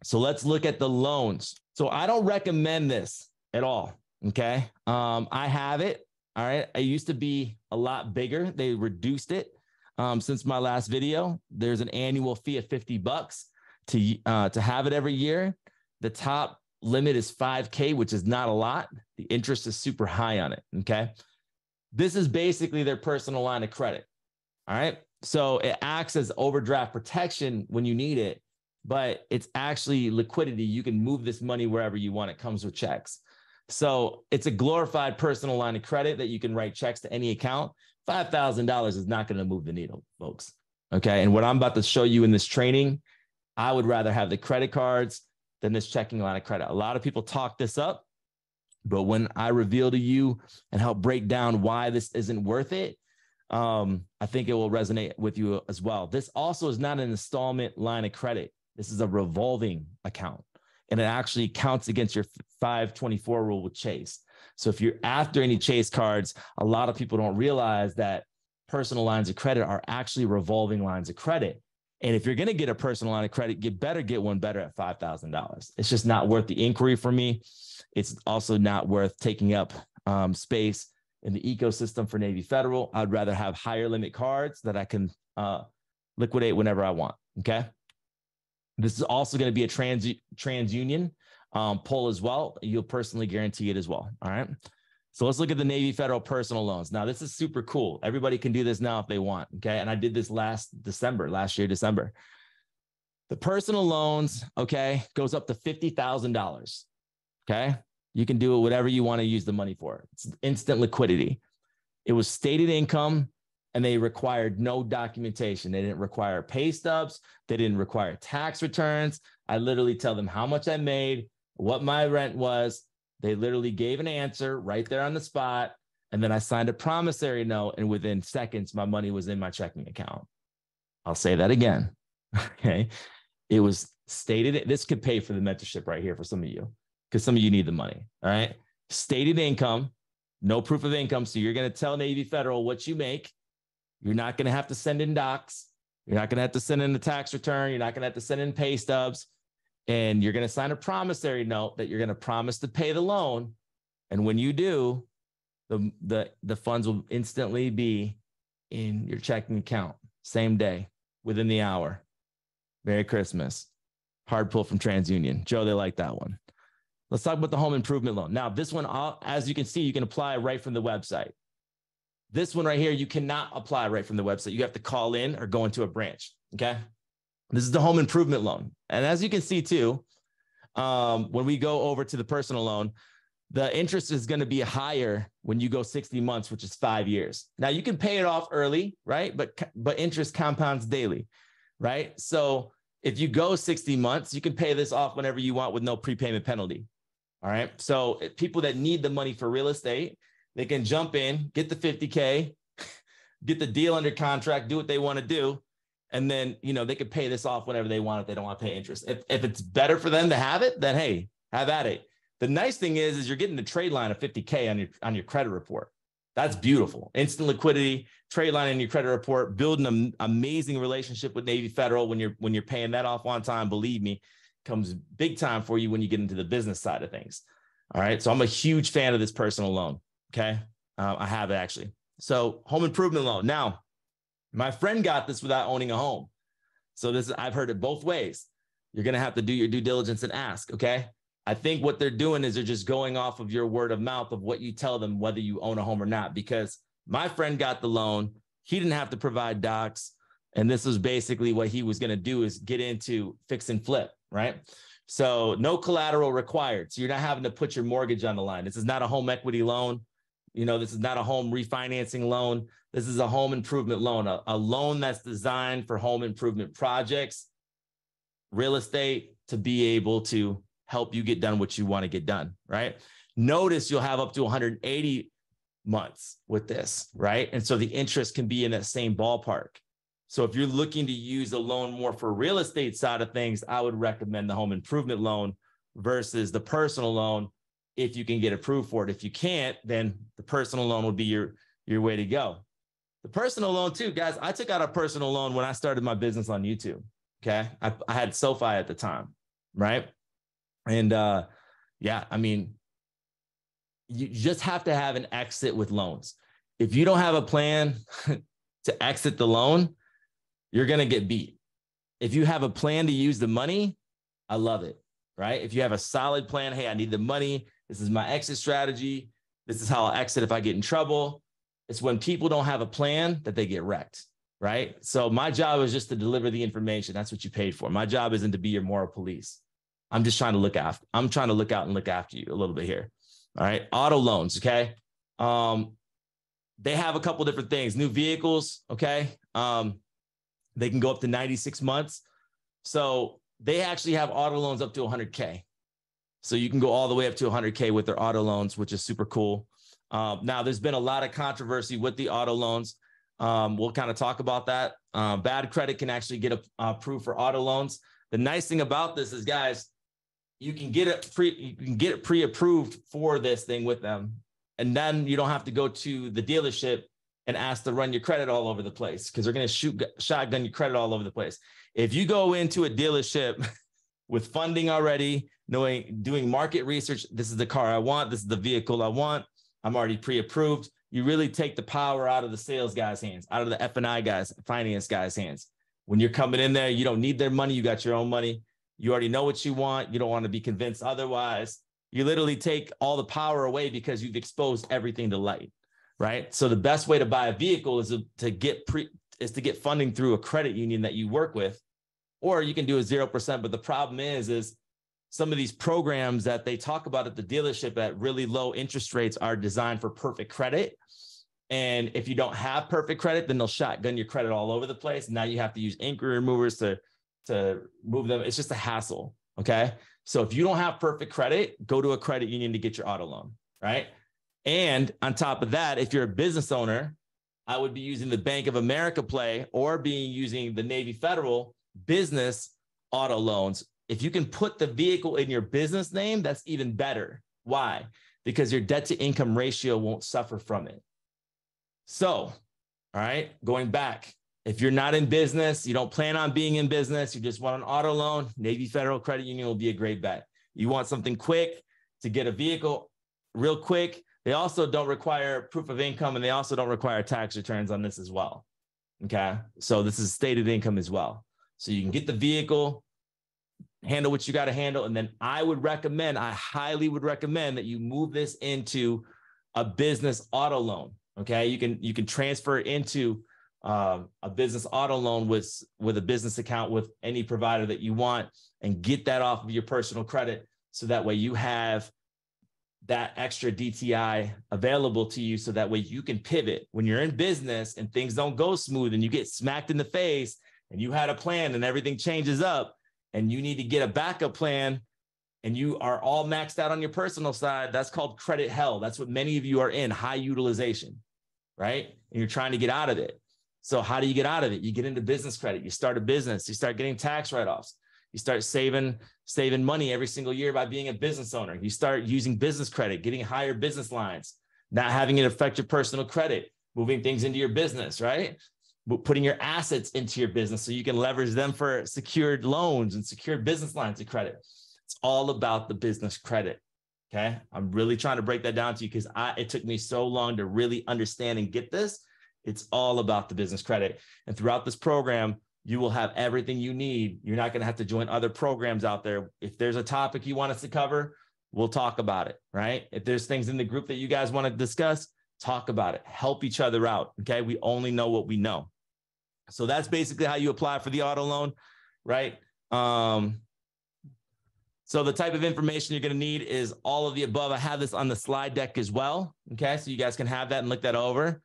So let's look at the loans. So I don't recommend this at all. Okay. I have it. All right. I used to be a lot bigger. They reduced it since my last video. There's an annual fee of $50 to have it every year. The top limit is 5K, which is not a lot. The interest is super high on it. Okay. This is basically their personal line of credit. All right. So it acts as overdraft protection when you need it, but it's actually liquidity. You can move this money wherever you want. It comes with checks. So it's a glorified personal line of credit that you can write checks to any account. $5,000 is not going to move the needle, folks. Okay. And what I'm about to show you in this training, I would rather have the credit cards than this checking line of credit. A lot of people talk this up, but when I reveal to you and help break down why this isn't worth it, I think it will resonate with you as well. This also is not an installment line of credit. This is a revolving account, and it actually counts against your 524 rule with Chase. So if you're after any Chase cards, a lot of people don't realize that personal lines of credit are actually revolving lines of credit. And if you're going to get a personal line of credit, you better get one better at $5,000. It's just not worth the inquiry for me. It's also not worth taking up space in the ecosystem for Navy Federal. I'd rather have higher limit cards that I can liquidate whenever I want. Okay. This is also going to be a TransUnion pull as well. You'll personally guarantee it as well. All right. So let's look at the Navy Federal personal loans. Now, this is super cool. Everybody can do this now if they want. Okay. And I did this last year, December. The personal loans, okay, goes up to $50,000. Okay. You can do it whatever you want to use the money for. It's instant liquidity. It was stated income, and they required no documentation. They didn't require pay stubs. They didn't require tax returns. I literally tell them how much I made, what my rent was. They literally gave an answer right there on the spot. And then I signed a promissory note, and within seconds, my money was in my checking account. I'll say that again. Okay. It was stated. This could pay for the mentorship right here for some of you, because some of you need the money. All right. Stated income, no proof of income. So you're going to tell Navy Federal what you make. You're not going to have to send in docs. You're not going to have to send in the tax return. You're not going to have to send in pay stubs. And you're going to sign a promissory note that you're going to promise to pay the loan. And when you do, the funds will instantly be in your checking account, same day, within the hour. Merry Christmas. Hard pull from TransUnion. Joe, they like that one. Let's talk about the home improvement loan. Now, this one, as you can see, you can apply right from the website. This one right here, you cannot apply right from the website. You have to call in or go into a branch, okay? This is the home improvement loan. And as you can see too, when we go over to the personal loan, the interest is going to be higher when you go 60 months, which is 5 years. Now, you can pay it off early, right? But interest compounds daily, right? So if you go 60 months, you can pay this off whenever you want with no prepayment penalty. All right. So people that need the money for real estate, they can jump in, get the 50K, get the deal under contract, do what they want to do. And then, they could pay this off whenever they want if they don't want to pay interest. If it's better for them to have it, then hey, have at it. The nice thing is you're getting the trade line of 50K on your credit report. That's beautiful. Instant liquidity, trade line in your credit report, building an amazing relationship with Navy Federal when you're paying that off on time. Believe me, comes big time for you when you get into the business side of things. All right. So I'm a huge fan of this personal loan. Okay. I have it actually. So home improvement loan. Now, my friend got this without owning a home. So I've heard it both ways. You're going to have to do your due diligence and ask. Okay. I think what they're doing is they're just going off of your word of mouth of what you tell them, whether you own a home or not, because my friend got the loan. He didn't have to provide docs. And this was basically what he was going to do is get into fix and flip, right? So no collateral required. So you're not having to put your mortgage on the line. This is not a home equity loan. This is not a home refinancing loan. This is a home improvement loan, a loan that's designed for home improvement projects, real estate, to be able to help you get done what you want to get done, right? Notice you'll have up to 180 months with this, right? And so the interest can be in that same ballpark. So if you're looking to use a loan more for real estate side of things, I would recommend the home improvement loan versus the personal loan if you can get approved for it. If you can't, then the personal loan would be your way to go. The personal loan too, guys, I took out a personal loan when I started my business on YouTube, okay? I had SoFi at the time. right? And yeah, I mean, you just have to have an exit with loans. If you don't have a plan to exit the loan, you're going to get beat. If you have a plan to use the money, I love it, right? If you have a solid plan, hey, I need the money. This is my exit strategy. This is how I'll exit if I get in trouble. It's when people don't have a plan that they get wrecked, right? So my job is just to deliver the information. That's what you paid for. My job isn't to be your moral police. I'm just trying to look after. I'm trying to look out and look after you a little bit here. All right. Auto loans. Okay. They have a couple different things. New vehicles. Okay. They can go up to 96 months. So they actually have auto loans up to 100K. So you can go all the way up to 100K with their auto loans, which is super cool. Now, there's been a lot of controversy with the auto loans. We'll kind of talk about that. Bad credit can actually get approved for auto loans. The nice thing about this is, guys, you can get it pre-approved for this thing with them. And then you don't have to go to the dealership and ask to run your credit all over the place, because they're going to shotgun your credit all over the place. If you go into a dealership with funding already, doing market research, this is the car I want, this is the vehicle I want, I'm already pre-approved, you really take the power out of the sales guys' hands, out of the F&I guys, finance guys' hands. When you're coming in there, you don't need their money. You got your own money. You already know what you want. You don't want to be convinced otherwise. You literally take all the power away because you've exposed everything to light, right? So the best way to buy a vehicle is to get funding through a credit union that you work with, or you can do a 0%. But the problem is some of these programs that they talk about at the dealership at really low interest rates are designed for perfect credit. And if you don't have perfect credit, then they'll shotgun your credit all over the place. Now you have to use inquiry removers to move them. It's just a hassle, okay? So if you don't have perfect credit, go to a credit union to get your auto loan, right? And on top of that, if you're a business owner, I would be using the Bank of America play or using the Navy Federal business auto loans. If you can put the vehicle in your business name, that's even better. Why? Because your debt to income ratio won't suffer from it. So, all right, going back, if you're not in business, you don't plan on being in business, you just want an auto loan, Navy Federal Credit Union will be a great bet. You want something quick to get a vehicle real quick. They also don't require proof of income, and they also don't require tax returns on this as well. Okay, so this is stated income as well. So you can get the vehicle, handle what you got to handle, and then I highly would recommend that you move this into a business auto loan. Okay, you can transfer it into a business auto loan with a business account with any provider that you want, and get that off of your personal credit, so that way you have that extra DTI available to you, so that way you can pivot when you're in business and things don't go smooth and you get smacked in the face and you had a plan and everything changes up and you need to get a backup plan and you are all maxed out on your personal side. That's called credit hell. That's what many of you are in, high utilization, right? And you're trying to get out of it. So how do you get out of it? You get into business credit. You start a business. You start getting tax write-offs. You start saving money every single year by being a business owner. You start using business credit, getting higher business lines, not having it affect your personal credit, moving things into your business, right? Putting your assets into your business so you can leverage them for secured loans and secured business lines of credit. It's all about the business credit. Okay. I'm really trying to break that down to you because it took me so long to really understand and get this. It's all about the business credit. And throughout this program, you will have everything you need. You're not going to have to join other programs out there. If there's a topic you want us to cover, we'll talk about it, right? If there's things in the group that you guys want to discuss, talk about it. Help each other out, okay? We only know what we know. So that's basically how you apply for the auto loan, right? So the type of information you're going to need is all of the above. I have this on the slide deck as well, okay? So you guys can have that and look that over.